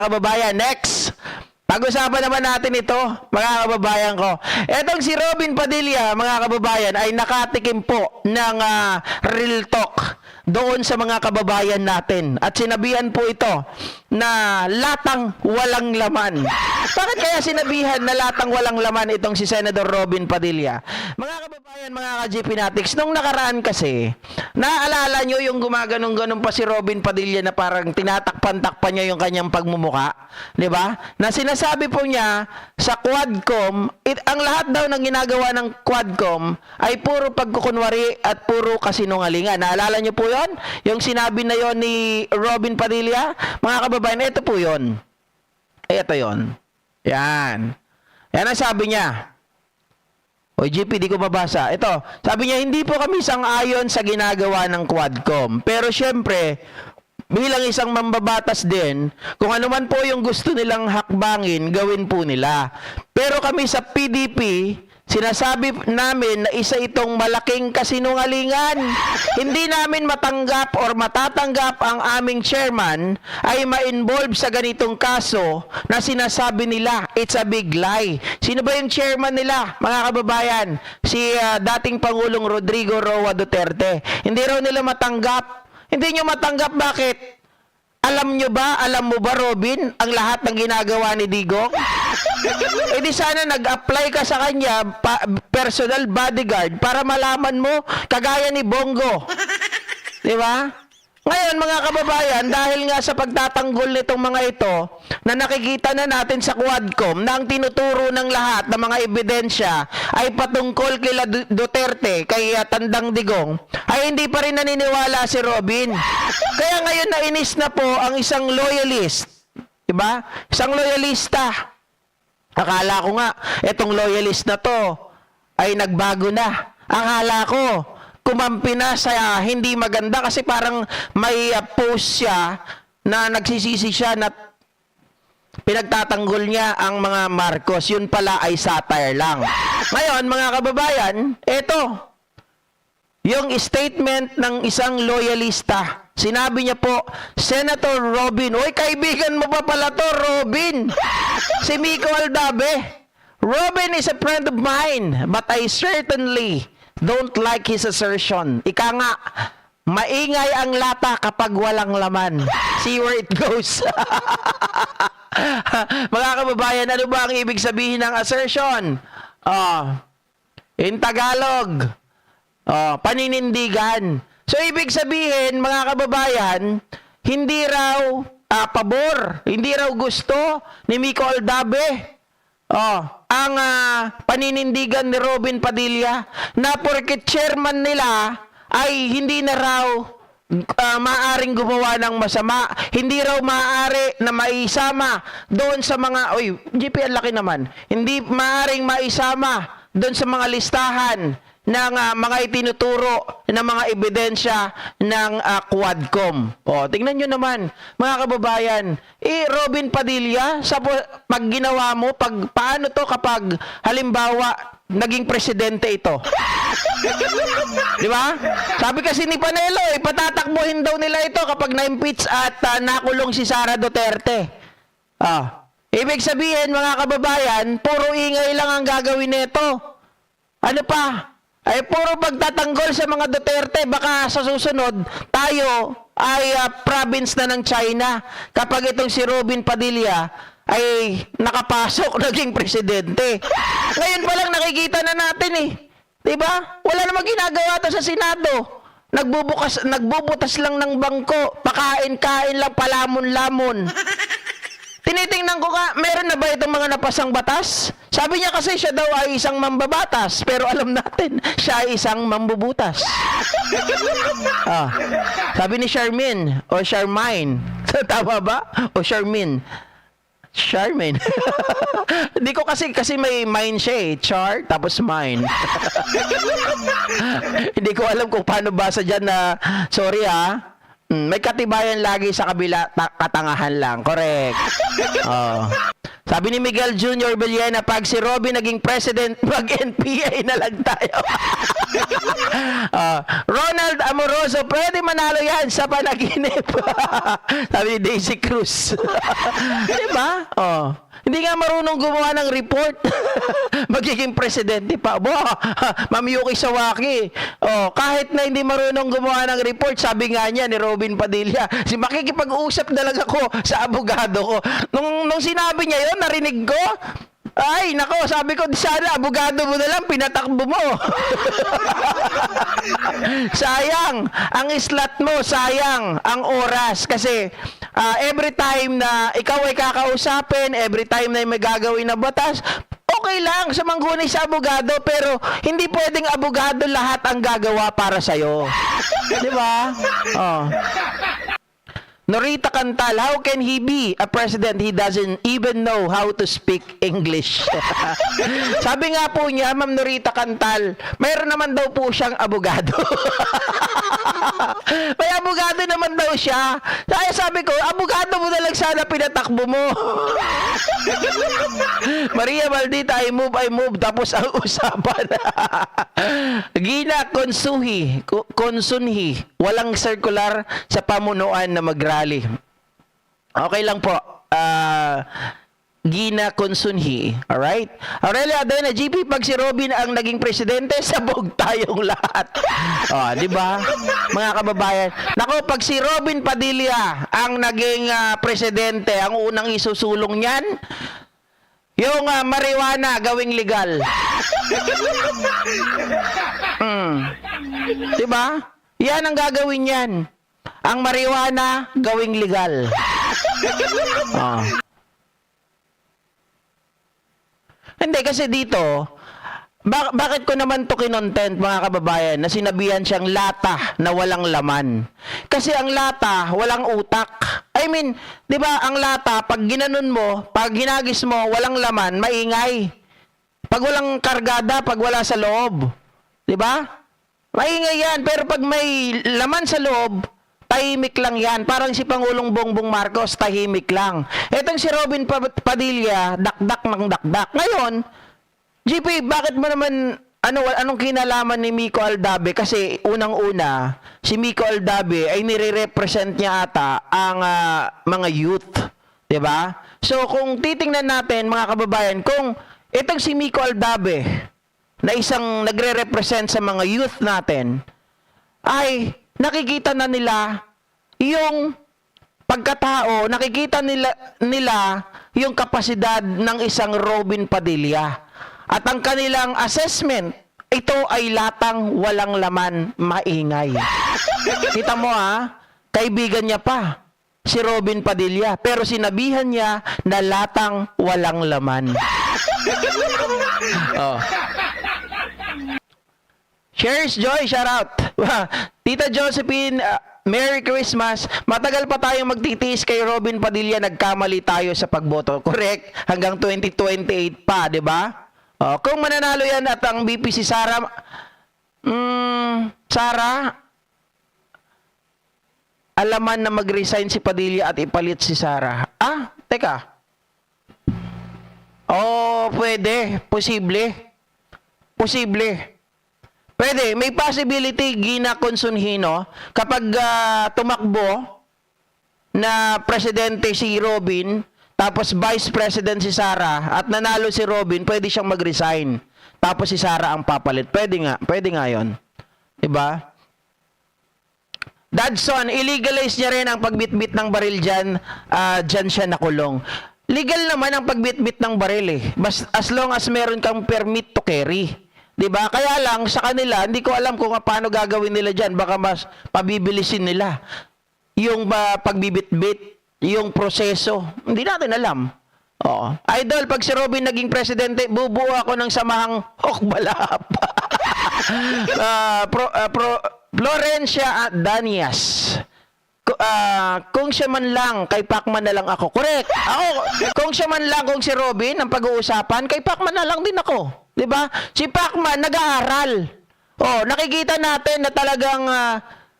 Kababayan, next. Pag-usapan naman natin ito, mga kababayan ko. Etong si Robin Padilla, mga kababayan, ay nakatikim po ng real talk doon sa mga kababayan natin. At sinabihan po ito na latang walang laman. Bakit kaya sinabihan na latang walang laman itong si Senator Robin Padilla? Mga kababayan, mga ka-GP Natics, nung nakaraan kasi, naaalala nyo yung gumaganong-ganong pa si Robin Padilla na parang tinatakpan-takpan niya yung kanyang pagmumuka? Di ba? Na sinasabi po niya sa Quadcom, ang lahat daw ng ginagawa ng Quadcom ay puro pagkukunwari at puro kasinungalingan. Naalala nyo po yon? Yung sinabi na yon ni Robin Padilla? Mga kababayan, ito po yon. Ito yon. Yan. Yan ang sabi niya. O GP, di ko mabasa. Ito, sabi niya, hindi po kami sang-ayon sa ginagawa ng Quadcom. Pero syempre, bilang isang mambabatas din, kung ano man po yung gusto nilang hakbangin, gawin po nila. Pero kami sa PDP, sinasabi namin na isa itong malaking kasinungalingan. Hindi namin matanggap or matatanggap ang aming chairman ay ma-involve sa ganitong kaso na sinasabi nila it's a big lie. Sino ba yung chairman nila, mga kababayan? Si dating Pangulong Rodrigo Roa Duterte. Hindi raw nila matanggap. Hindi nyo matanggap, bakit? Alam mo ba, Robin, ang lahat ng ginagawa ni Digong? E di sana nag-apply ka sa kanya, personal bodyguard, para malaman mo, kagaya ni Bongo. Di ba? Ngayon, mga kababayan, dahil nga sa pagtatanggol nitong mga ito, na nakikita na natin sa Quadcom na ang tinuturo ng lahat ng mga ebidensya ay patungkol kila Duterte, kay Tandang Digong, ay hindi pa rin naniniwala si Robin. Kaya ngayon nainis na po ang isang loyalist. Diba? Isang loyalista. Akala ko nga, etong loyalist na to ay nagbago na. Akala ko, kumampi na sa hindi maganda kasi parang may post siya na nagsisisi siya na pinagtatanggol niya ang mga Marcos. Yun pala ay satire lang. Ngayon, mga kababayan, eto, yung statement ng isang loyalista. Sinabi niya po, Senator Robin, oy, kaibigan mo pa pala to, Robin. Si Miko Aldabe. Robin is a friend of mine, but I certainly don't like his assertion. Ika nga, maingay ang lata kapag walang laman. See where it goes. Mga kababayan, ano ba ang ibig sabihin ng assertion? In Tagalog, paninindigan. So, ibig sabihin, mga kababayan, hindi raw pabor, hindi raw gusto ni Miko Aldabe ang paninindigan ni Robin Padilla na porket chairman nila ay hindi na raw maaring gumawa ng masama, hindi raw maaari na maisama doon sa mga, oy, GP, ang laki naman, hindi maaring maisama doon sa mga listahan ng mga itinuturo ng mga ebidensya ng Quadcom. Tingnan nyo naman, mga kababayan, Robin Padilla, sa pag ginawa mo, paano to kapag halimbawa naging presidente ito? Di ba? Sabi kasi ni Panelo, patatakbuhin daw nila ito kapag na-impeach at nakulong si Sara Duterte. Ibig sabihin, mga kababayan, puro ingay lang ang gagawin nito. Ano pa? Ay puro pagtatanggol sa mga Duterte, baka sa susunod tayo ay province na ng China kapag itong si Robin Padilla ay nakapasok naging presidente. Ngayon pa lang nakikita na natin diba? Wala namang ginagawa to sa Senado. Nagbubutas lang ng bangko, pakain-kain lang, palamon-lamon. Tinitingnan ko nga, meron na ba itong mga napasang batas? Sabi niya kasi siya daw ay isang mambabatas, pero alam natin, siya ay isang mambubutas. Sabi ni Charmaine, o Charmaine, tama ba? O Charmaine. Charmaine. Hindi ko kasi may mine siya Char, tapos mine. Hindi ko alam kung paano basa dyan na, sorry may katibayan lagi sa kabila, katangahan lang. Correct. Sabi ni Miguel Jr. Villena, pag si Robin naging president, mag-NPA na lang tayo. Ronald Amoroso, pwede manalo yan sa panaginip. Sabi ni Daisy Cruz. Diba? Hindi nga marunong gumawa ng report. Magiging presidente pa. Ma'am Yuki Sawaki. Kahit na hindi marunong gumawa ng report, sabi nga niya ni Robin Padilla, makikipag-usap na lang ako sa abogado ko. Nung sinabi niya yun, narinig ko, ay, nako, sabi ko, sana abogado mo na lang, pinatakbo mo. Sayang ang slot mo, sayang ang oras. Kasi every time na ikaw ay kakausapin, every time na may gagawin na batas, okay lang sa manggunay sa abogado, pero hindi pwedeng abogado lahat ang gagawa para sa'yo. Di ba? Norita Cantal, how can he be a president? He doesn't even know how to speak English. Sabi nga po niya, Ma'am Norita Cantal, mayroon naman daw po siyang abogado. May abogado naman daw siya. Kaya sabi ko, abogado mo na lang sana pinatakbo mo. Maria Maldita, I move, tapos ang usapan. Gina Konsunhi, walang circular sa pamunuan na mag-rally. Okay lang po. Gina Konsunhi. Alright? Aurelia Adena, GP, pag si Robin ang naging presidente, sabog tayong lahat. Di ba? Mga kababayan. Nako, pag si Robin Padilla ang naging presidente, ang unang isusulong niyan, yung marijuana gawing legal. Di ba? Yan ang gagawin yan. Ang marijuana gawing legal. Hindi, kasi dito, bakit ko naman to kinontent, mga kababayan, na sinabihan siyang lata na walang laman? Kasi ang lata, walang utak. I mean, di ba, ang lata, pag ginanon mo, pag hinagis mo, walang laman, maingay. Pag walang kargada, pag wala sa loob. Di ba? Maingay yan, pero pag may laman sa loob, tahimik lang yan. Parang si Pangulong Bongbong Marcos, tahimik lang. Etong si Robin Padilla, dakdak ng dakdak. Ngayon, GP, bakit mo naman, anong kinalaman ni Miko Aldabe? Kasi unang-una, si Miko Aldabe ay nire-represent niya ata ang mga youth. Diba? So, kung titingnan natin, mga kababayan, kung itong si Miko Aldabe, na isang nagre-represent sa mga youth natin, ay nakikita na nila yung pagkatao, nakikita nila yung kapasidad ng isang Robin Padilla. At ang kanilang assessment, ito ay latang walang laman, maingay. Kita mo kaibigan niya pa, si Robin Padilla, pero sinabihan niya na latang walang laman. Cheers, Joy, shout out. Tita Josephine, Merry Christmas. Matagal pa tayong magtitiis kay Robin Padilla, nagkamali tayo sa pagboto. Correct, hanggang 2028 pa, di ba? Kung mananalo yan at ang BP si Sara, alaman na mag-resign si Padilla at ipalit si Sara. Teka. Pwede. Posible. Pwede. May possibility, Gina Consunhino, kapag tumakbo na presidente si Robin, tapos vice president si Sara, at nanalo si Robin, pwede siyang mag-resign. Tapos si Sara ang papalit. Pwede nga yun. Diba? Dadson, illegalize niya rin ang pagbitbit ng baril dyan. Dyan siya nakulong. Legal naman ang pagbitbit ng baril as long as meron kang permit to carry. Diba? Kaya lang, sa kanila, hindi ko alam kung paano gagawin nila dyan. Baka mas pabibilisin nila yung pagbibitbit, yung proseso. Hindi natin alam. Idol, pag si Robin naging presidente, bubuo ako ng samahang Hokbalap. Florencia Danias. Kung siya man lang, kay Pacman na lang ako. Correct. Kung siya man lang, kung si Robin, ang pag-uusapan, kay Pacman na lang din ako. Diba? Si Pacman, nag-aaral. Nakikita natin na talagang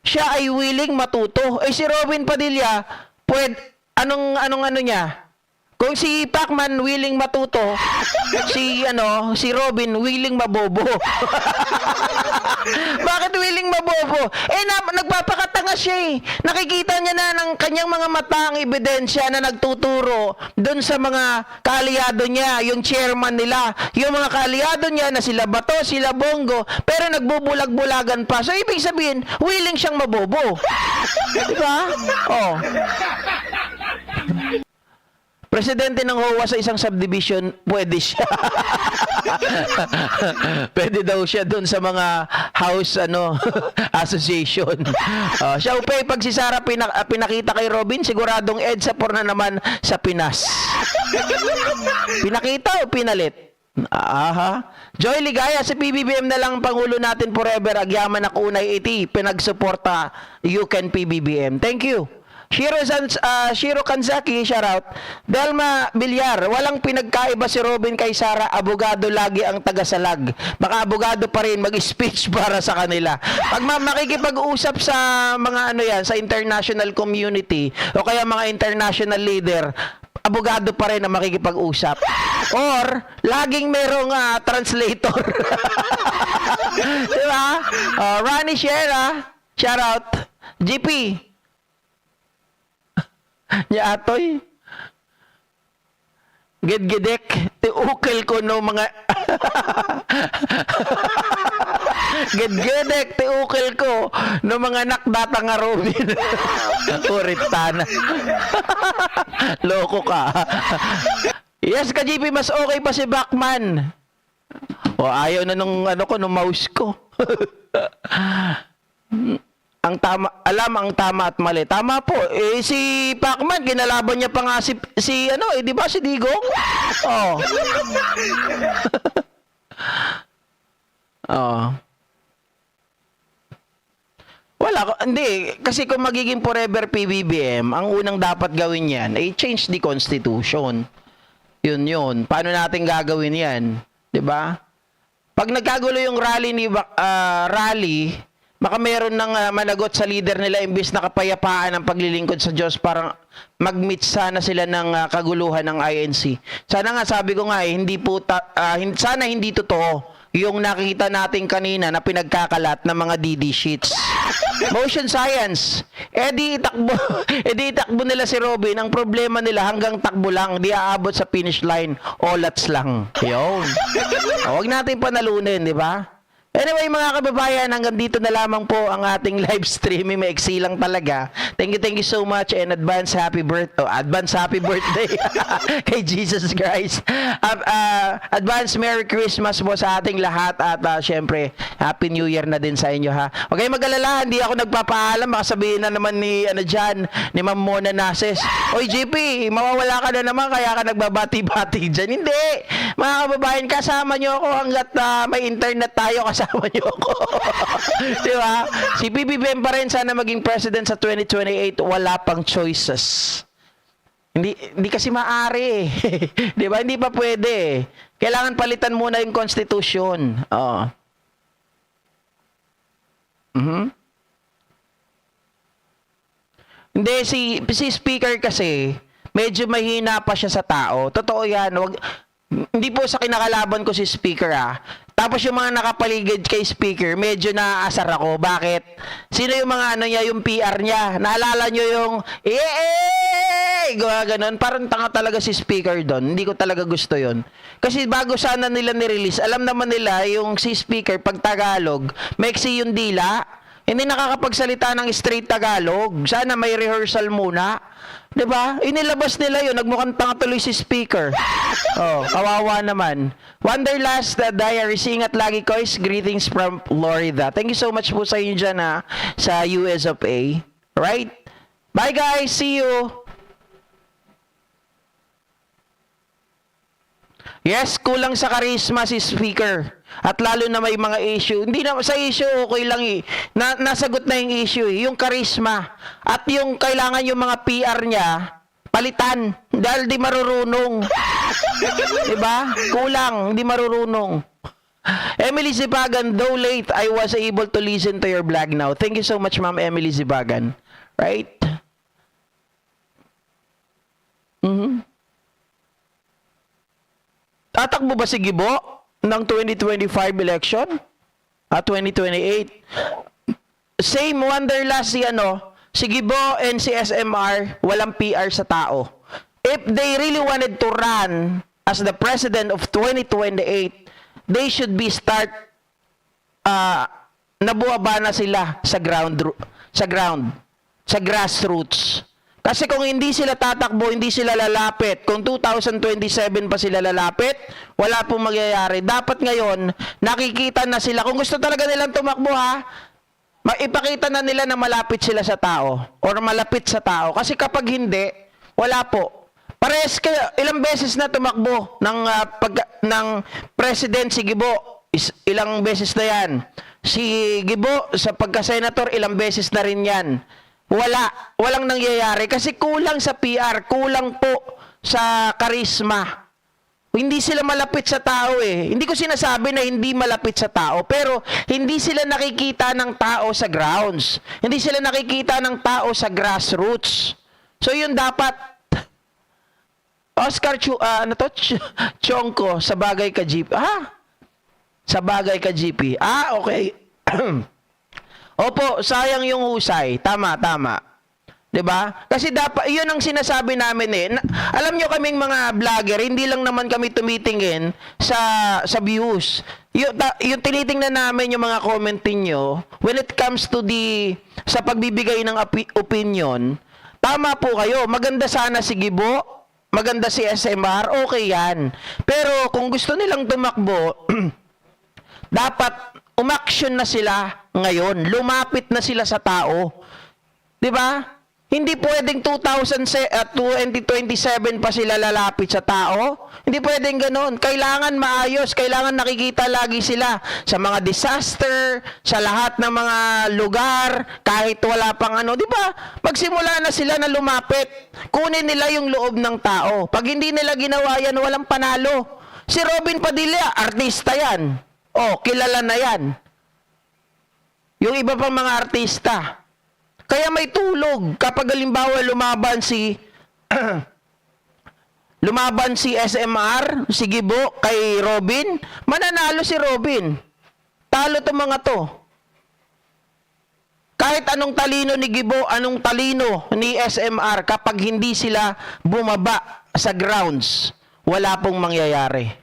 siya ay willing matuto. Si Robin Padilla, anong niya? Kung si Pacman willing matuto, si Robin willing mabobo. Bakit willing mabobo? Nagpapakatanga siya eh. Nakikita niya na ng kanyang mga mata ang ebidensya na nagtuturo doon sa mga kaalyado niya, yung chairman nila, yung mga kaalyado niya na sila Bato, sila Bongo, pero nagbubulag-bulagan pa. So, ibig sabihin, willing siyang mabobo. Diba? Oh. Presidente ng HOA sa isang subdivision, pwede siya. Pwede daw siya doon sa mga house association. Siya upay pag si Sara pinakita kay Robin, siguradong EDSA por na naman sa Pinas. Pinakita o pinalit? Aha. Joy Ligaya, si PBBM na lang ang Pangulo natin forever. Agyaman na kunay iti. Pinagsuporta, you can PBBM. Thank you. Shiro Kanzaki, shoutout. Delma Villar, walang pinagkaiba si Robin kay Sara, abogado lagi ang tagasalag. Baka abogado pa rin mag-speech para sa kanila. Pag makikipag-usap sa mga sa international community o kaya mga international leader, abogado pa rin ang makikipag-usap. Or, laging merong translator. Diba? Rani Shera, shoutout. GP, nya atoy gedgedek tiukil ko no mga gedgedek tiukil ko no mga nakdata nga Robin. Uritana. Loko ka. Yes ka GP, mas okay pa si Bachman. Ayaw na nung nung mouse ko. Ang tama at mali. Tama po. Si Pacman, kinalaban niya pa nga di ba si Digong? Oh. Oh. Hindi. Kasi kung magiging forever PBBM, ang unang dapat gawin yan ay change the Constitution. Yun. Paano natin gagawin yan? Diba? Pag nagkagulo yung rally, baka meron ng managot sa leader nila imbis na kapayapaan ang paglilingkod sa Diyos, parang mag-meet sana sila ng kaguluhan ng INC. Sana nga, sabi ko nga sana hindi totoo yung nakita natin kanina na pinagkakalat ng mga DD sheets. Motion science. Di itakbo nila si Robin. Ang problema nila hanggang takbo lang, di aabot sa finish line. Olats lang. Yun. Huwag natin panalunin, di ba? Anyway, mga kababayan, hanggang dito na lamang po ang ating live streaming. Maiksi lang talaga. Thank you so much and advance happy birthday kay Jesus Christ. Advance Merry Christmas po sa ating lahat at syempre, Happy New Year na din sa inyo ha. Huwag kayong mag-alala, hindi ako nagpapaalam. Baka sabihin na naman ni Ma'am Mona Nases, oy GP, mawawala ka na naman kaya ka nagbabati-bati dyan. Hindi. Mga kababayan, kasama nyo ako hanggat may internet tayo, kasama nyo ako. Diba? Si PBBM pa rin sana maging president sa 2028. Wala pang choices. Hindi kasi maaari. Diba? Hindi pa pwede. Kailangan palitan muna yung constitution. Hindi, si speaker kasi medyo mahina pa siya sa tao. Totoo yan. Hindi po sa kinakalaban ko si speaker Tapos yung mga nakapaligid kay speaker, medyo naaasar ako. Bakit? Sino yung mga yung PR niya? Naalala nyo yung ganon. Parang tanga talaga si speaker doon. Hindi ko talaga gusto yon. Kasi bago sana nila nirelease, alam naman nila yung si speaker, pag Tagalog, maiksi yung dila. Hindi nakakapagsalita ng straight Tagalog. Sana may rehearsal muna. Diba? Inilabas nila yun. Nagmukhang tanga tuloy si speaker. Kawawa naman. Wanderlust Diary, ingat lagi ko. Greetings from Florida. Thank you so much po sa inyo dyan sa US of A. Right? Bye guys. See you. Yes, kulang sa charisma si speaker. At lalo na may mga issue. Hindi na sa issue, okay lang nasagot na yung issue Yung charisma. At yung kailangan yung mga PR niya, palitan. Dahil di marurunong. Diba? Kulang. Hindi marurunong. Emily Zibagan, though late, I was able to listen to your blog now. Thank you so much, Ma'am Emily Zibagan. Right? Tatakbo ba si Gibo ng 2025 election? 2028? Same Wanderlust si Gibo and si SMR, walang PR sa tao. If they really wanted to run as the president of 2028, they should be nabuwaba na sila sa grassroots. Kasi kung hindi sila tatakbo, hindi sila lalapit, kung 2027 pa sila lalapit, wala pong magyayari. Dapat ngayon, nakikita na sila. Kung gusto talaga nilang tumakbo maipakita na nila na malapit sila sa tao or malapit sa tao. Kasi kapag hindi, wala po. Parehas kayo, ilang beses na tumakbo ng president si Gibo. Ilang beses na yan. Si Gibo, sa pagka-senator, ilang beses na rin yan. Walang nangyayari kasi kulang sa PR, kulang po sa karisma. Hindi sila malapit sa tao Hindi ko sinasabi na hindi malapit sa tao, pero hindi sila nakikita ng tao sa grounds. Hindi sila nakikita ng tao sa grassroots. So yun dapat. Oscar Chongko, sa bagay ka GP. Sa bagay ka GP. Okay. Opo, sayang yung husay. Tama. 'Di ba? Kasi dapat 'yun ang sinasabi namin Alam nyo kaming mga vlogger, hindi lang naman kami tumitingin sa views. Yung tinitingnan namin yung mga comment niyo when it comes to sa pagbibigay ng opinion. Tama po kayo. Maganda sana si Gibo, maganda si SMR, okay 'yan. Pero kung gusto nilang tumakbo, dapat umaksyon na sila ngayon. Lumapit na sila sa tao. 'Di ba? Hindi pwedeng 2027 pa sila lalapit sa tao. Hindi pwedeng ganoon. Kailangan maayos, kailangan nakikita lagi sila sa mga disaster, sa lahat ng mga lugar, kahit wala pang di ba? Pagsimula na sila na lumapit, kunin nila yung loob ng tao. Pag hindi nila ginawa yan, walang panalo. Si Robin Padilla, artista yan. Kilala na yan. Yung iba pang mga artista. Kaya may tulog kapag halimbawa lumaban si SMR, si Gibo kay Robin, mananalo si Robin. Talo to mga to. Kahit anong talino ni Gibo, anong talino ni SMR, kapag hindi sila bumaba sa grounds, wala pong mangyayari.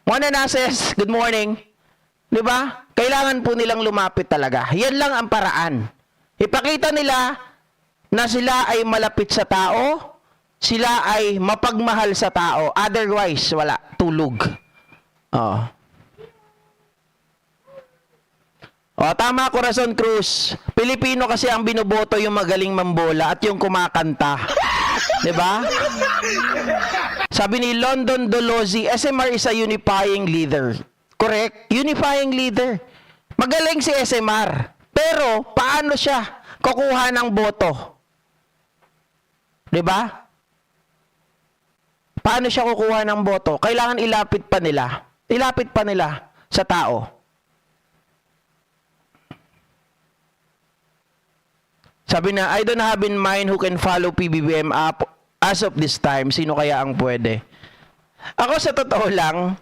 Mona Nases, good morning. 'Di ba? Kailangan po nilang lumapit talaga. Yan lang ang paraan. Ipakita nila na sila ay malapit sa tao, sila ay mapagmahal sa tao. Otherwise, wala. Tulog. Tama, Corazon Cruz. Pilipino kasi ang binoboto yung magaling mambola at yung kumakanta. 'Di ba? Sabi ni London Dolozzi, SMR is a unifying leader. Correct? Unifying leader. Magaling si SMR. Pero, paano siya kukuha ng boto? 'Di ba? Paano siya kukuha ng boto? Kailangan ilapit pa nila sa tao. Sabi na, I don't have in mind who can follow PBBM up as of this time. Sino kaya ang pwede? Ako sa totoo lang,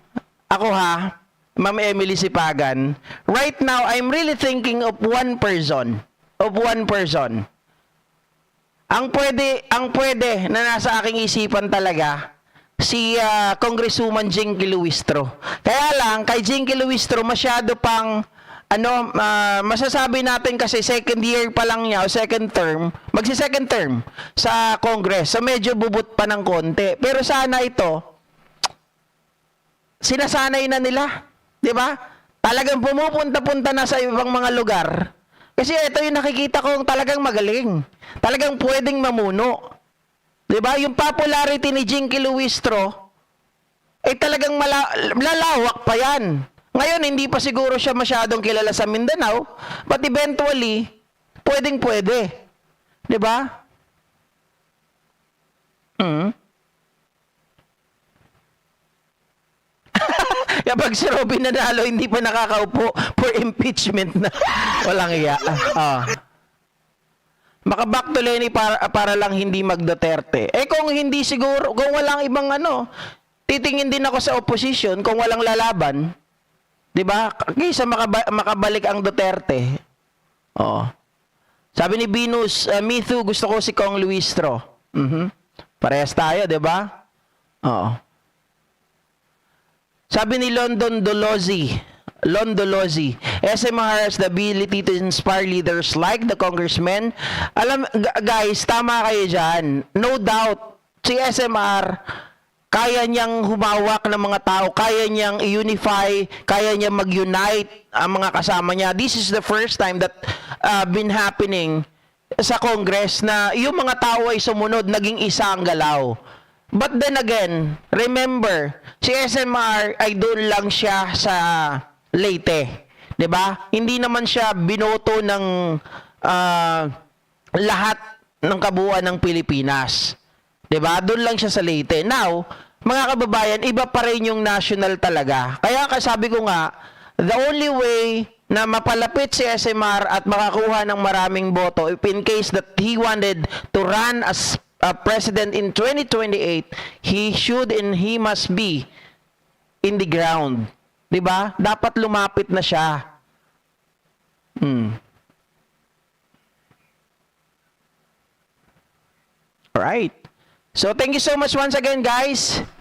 Ma'am Emily Sipagan, right now, I'm really thinking of one person. Ang pwede na nasa aking isipan talaga, si Congresswoman Jinky Luistro. Kaya lang, kay Jinky Luistro, masyado pang, masasabi natin kasi second year pa lang niya, o second term, magsi-second term sa Congress. So, medyo bubut pa ng konti. Pero sana ito, sinasanay na nila. 'Di ba? Talagang pumupunta-punta na sa ibang mga lugar. Kasi ito yung nakikita kong talagang magaling. Talagang pwedeng mamuno. 'Di ba? Yung popularity ni Jinky Luistro talagang lalawak pa yan. Ngayon, hindi pa siguro siya masyadong kilala sa Mindanao, but eventually, pwedeng-pwede. 'Di ba? Kapag si Robin nanalo, hindi pa nakakaupo for impeachment na. Walang iya. Maka-back to Lenny para lang hindi mag-Duterte. Kung hindi siguro, kung walang ibang titingin din ako sa opposition kung walang lalaban. 'Di ba? Kaysa makabalik ang Duterte. Oo. Sabi ni Venus, Mithu, gusto ko si Kong Luistro. Parehas tayo, 'di ba? Oo. Sabi ni London Dolozzi, SMR has the ability to inspire leaders like the congressmen. Alam, guys, tama kayo dyan. No doubt, si SMR, kaya niyang humawak ng mga tao, kaya niyang unify, kaya niyang mag-unite ang mga kasama niya. This is the first time that been happening sa Congress na yung mga tao ay sumunod, naging isa ang galaw. But then again, remember, si SMR ay doon lang siya sa Leyte. 'Di ba? Hindi naman siya binoto ng lahat ng kabuuan ng Pilipinas. 'Di ba? Doon lang siya sa Leyte. Now, mga kababayan, iba pa rin yung national talaga. Kaya sabi ko nga, the only way na mapalapit si SMR at makakuha ng maraming boto if in case that he wanted to run as president in 2028, he should and he must be in the ground. 'Di ba? Dapat lumapit na siya. Alright. So thank you so much once again, guys.